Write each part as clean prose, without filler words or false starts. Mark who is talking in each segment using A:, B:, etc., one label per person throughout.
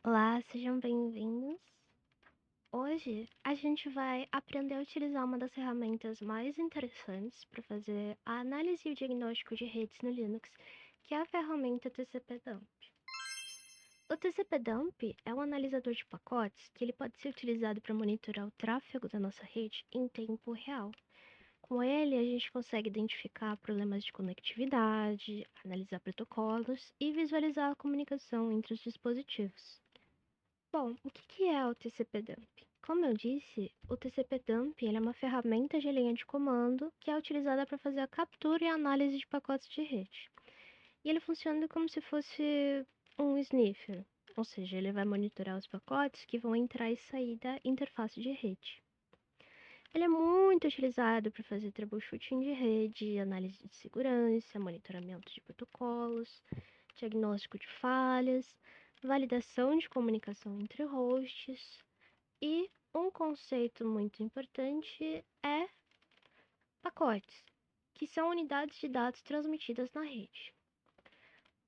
A: Olá, sejam bem-vindos. Hoje a gente vai aprender a utilizar uma das ferramentas mais interessantes para fazer a análise e o diagnóstico de redes no Linux, que é a ferramenta TCP/dump. O TCP/dump é um analisador de pacotes que ele pode ser utilizado para monitorar o tráfego da nossa rede em tempo real. Com ele, a gente consegue identificar problemas de conectividade, analisar protocolos e visualizar a comunicação entre os dispositivos. Bom, o que é o TCP/dump? Como eu disse, o TCP/dump é uma ferramenta de linha de comando que é utilizada para fazer a captura e análise de pacotes de rede. E ele funciona como se fosse um sniffer, ou seja, ele vai monitorar os pacotes que vão entrar e sair da interface de rede. Ele é muito utilizado para fazer troubleshooting de rede, análise de segurança, monitoramento de protocolos, diagnóstico de falhas, validação de comunicação entre hosts e um conceito muito importante é pacotes, que são unidades de dados transmitidas na rede.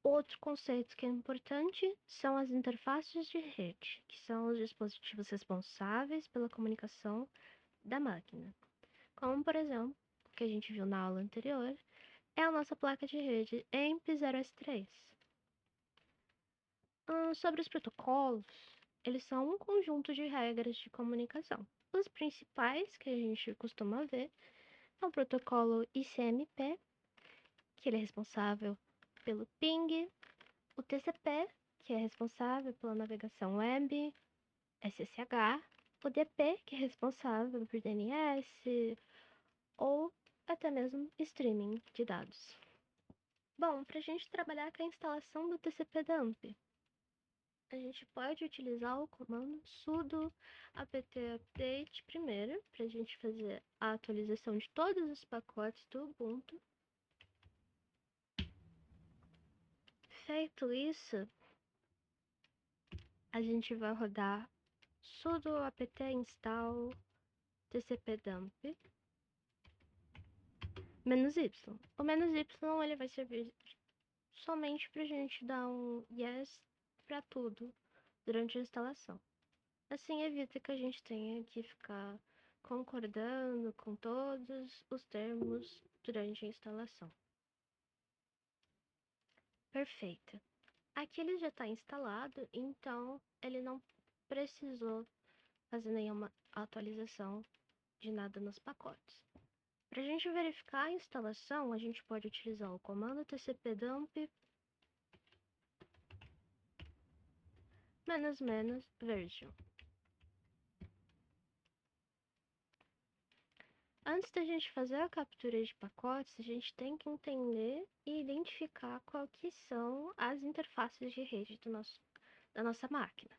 A: Outro conceito que é importante são as interfaces de rede, que são os dispositivos responsáveis pela comunicação da máquina. Como, por exemplo, o que a gente viu na aula anterior, é a nossa placa de rede EMP0S3. Sobre os protocolos, eles são um conjunto de regras de comunicação. Os principais que a gente costuma ver é o protocolo ICMP, que ele é responsável pelo ping, o TCP, que é responsável pela navegação web, SSH, o DP, que é responsável por DNS ou até mesmo streaming de dados. Bom, para a gente trabalhar com a instalação do TCP/dump, a gente pode utilizar o comando sudo apt update primeiro, para a gente fazer a atualização de todos os pacotes do Ubuntu. Feito isso, a gente vai rodar sudo apt install tcpdump -y. O -y ele vai servir somente para a gente dar um yes para tudo durante a instalação. Assim evita que a gente tenha que ficar concordando com todos os termos durante a instalação. Perfeito. Aqui ele já está instalado, então ele não precisou fazer nenhuma atualização de nada nos pacotes. Para a gente verificar a instalação, a gente pode utilizar o comando tcpdump -version. Antes da gente fazer a captura de pacotes, a gente tem que entender e identificar qual que são as interfaces de rede da nossa máquina.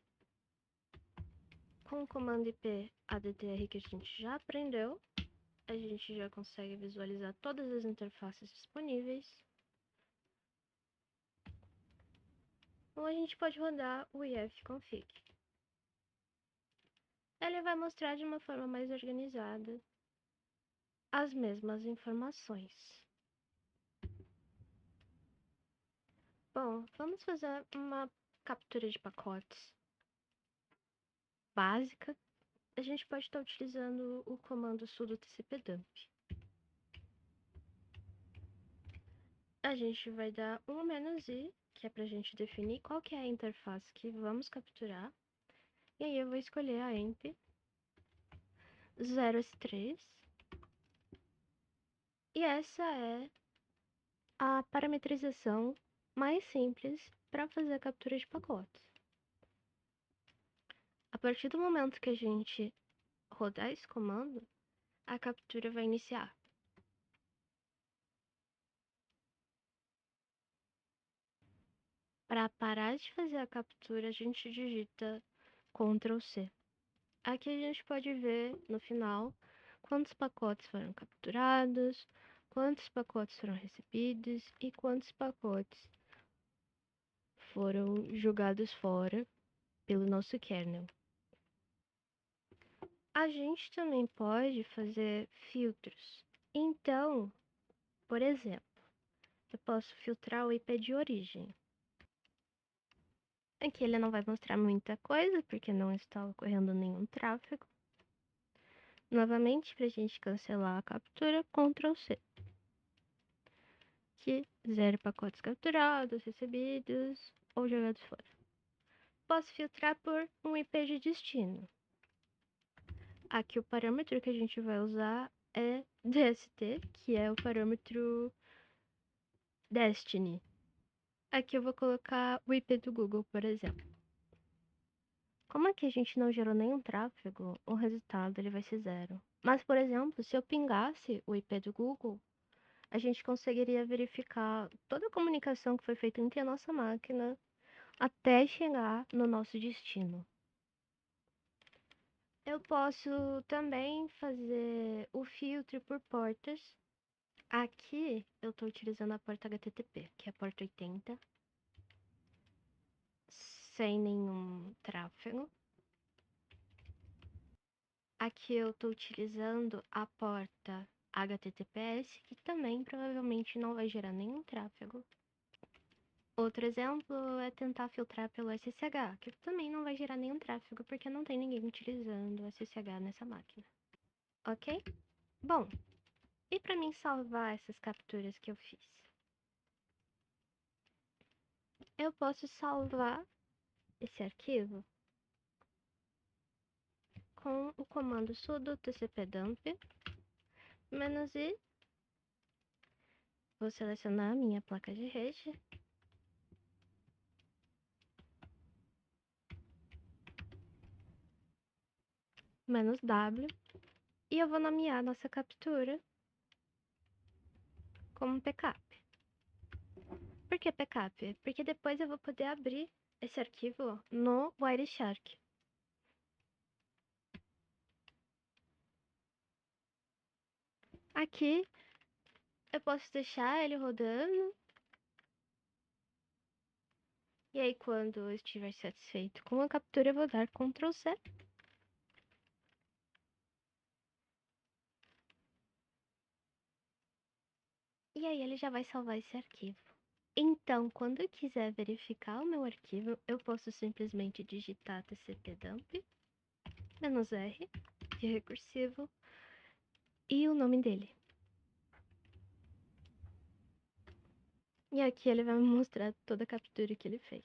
A: Com o comando IP addr que a gente já aprendeu, a gente já consegue visualizar todas as interfaces disponíveis. Ou a gente pode rodar o ifconfig. Ele vai mostrar de uma forma mais organizada as mesmas informações. Bom, vamos fazer uma captura de pacotes básica. A gente pode estar utilizando o comando sudo tcpdump. A gente vai dar um "-i", que é para a gente definir qual que é a interface que vamos capturar. E aí eu vou escolher a EMP 0S3. E essa é a parametrização mais simples para fazer a captura de pacotes. A partir do momento que a gente rodar esse comando, a captura vai iniciar. Para parar de fazer a captura, a gente digita Ctrl C. Aqui a gente pode ver no final quantos pacotes foram capturados, quantos pacotes foram recebidos e quantos pacotes foram jogados fora pelo nosso kernel. A gente também pode fazer filtros. Então, por exemplo, eu posso filtrar o IP de origem. Aqui ele não vai mostrar muita coisa, porque não está ocorrendo nenhum tráfego. Novamente, para a gente cancelar a captura, Ctrl C. Aqui, 0 pacotes capturados, recebidos ou jogados fora. Posso filtrar por um IP de destino. Aqui o parâmetro que a gente vai usar é DST, que é o parâmetro Destiny. Aqui eu vou colocar o IP do Google, por exemplo. Como aqui a gente não gerou nenhum tráfego, o resultado ele vai ser 0. Mas, por exemplo, se eu pingasse o IP do Google, a gente conseguiria verificar toda a comunicação que foi feita entre a nossa máquina até chegar no nosso destino. Eu posso também fazer o filtro por portas. Aqui eu estou utilizando a porta HTTP, que é a porta 80, sem nenhum tráfego. Aqui eu estou utilizando a porta HTTPS, que também provavelmente não vai gerar nenhum tráfego. Outro exemplo é tentar filtrar pelo SSH, que também não vai gerar nenhum tráfego, porque não tem ninguém utilizando o SSH nessa máquina. Ok? Bom, e para mim salvar essas capturas que eu fiz? Eu posso salvar esse arquivo com o comando sudo tcpdump -i. Vou selecionar a minha placa de rede. -w. E eu vou nomear nossa captura como backup. Por que backup? Porque depois eu vou poder abrir esse arquivo no Wireshark. Aqui eu posso deixar ele rodando. E aí quando eu estiver satisfeito com a captura, eu vou dar Ctrl C. E aí ele já vai salvar esse arquivo. Então, quando eu quiser verificar o meu arquivo, eu posso simplesmente digitar tcpdump -r, que é recursivo, e o nome dele. E aqui ele vai me mostrar toda a captura que ele fez.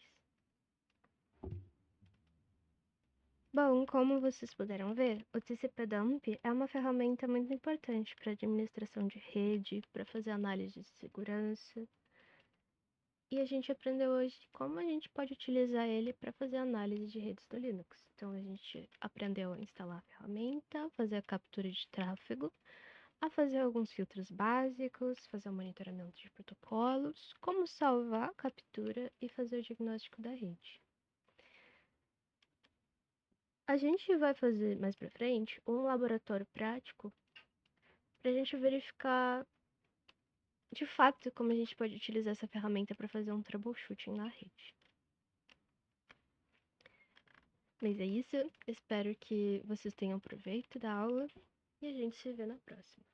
A: Bom, como vocês puderam ver, o tcpdump é uma ferramenta muito importante para administração de rede, para fazer análise de segurança. E a gente aprendeu hoje como a gente pode utilizar ele para fazer análise de redes do Linux. Então a gente aprendeu a instalar a ferramenta, fazer a captura de tráfego, a fazer alguns filtros básicos, fazer o monitoramento de protocolos, como salvar a captura e fazer o diagnóstico da rede. A gente vai fazer mais pra frente um laboratório prático pra gente verificar de fato como a gente pode utilizar essa ferramenta para fazer um troubleshooting na rede. Mas é isso, espero que vocês tenham proveito da aula e a gente se vê na próxima.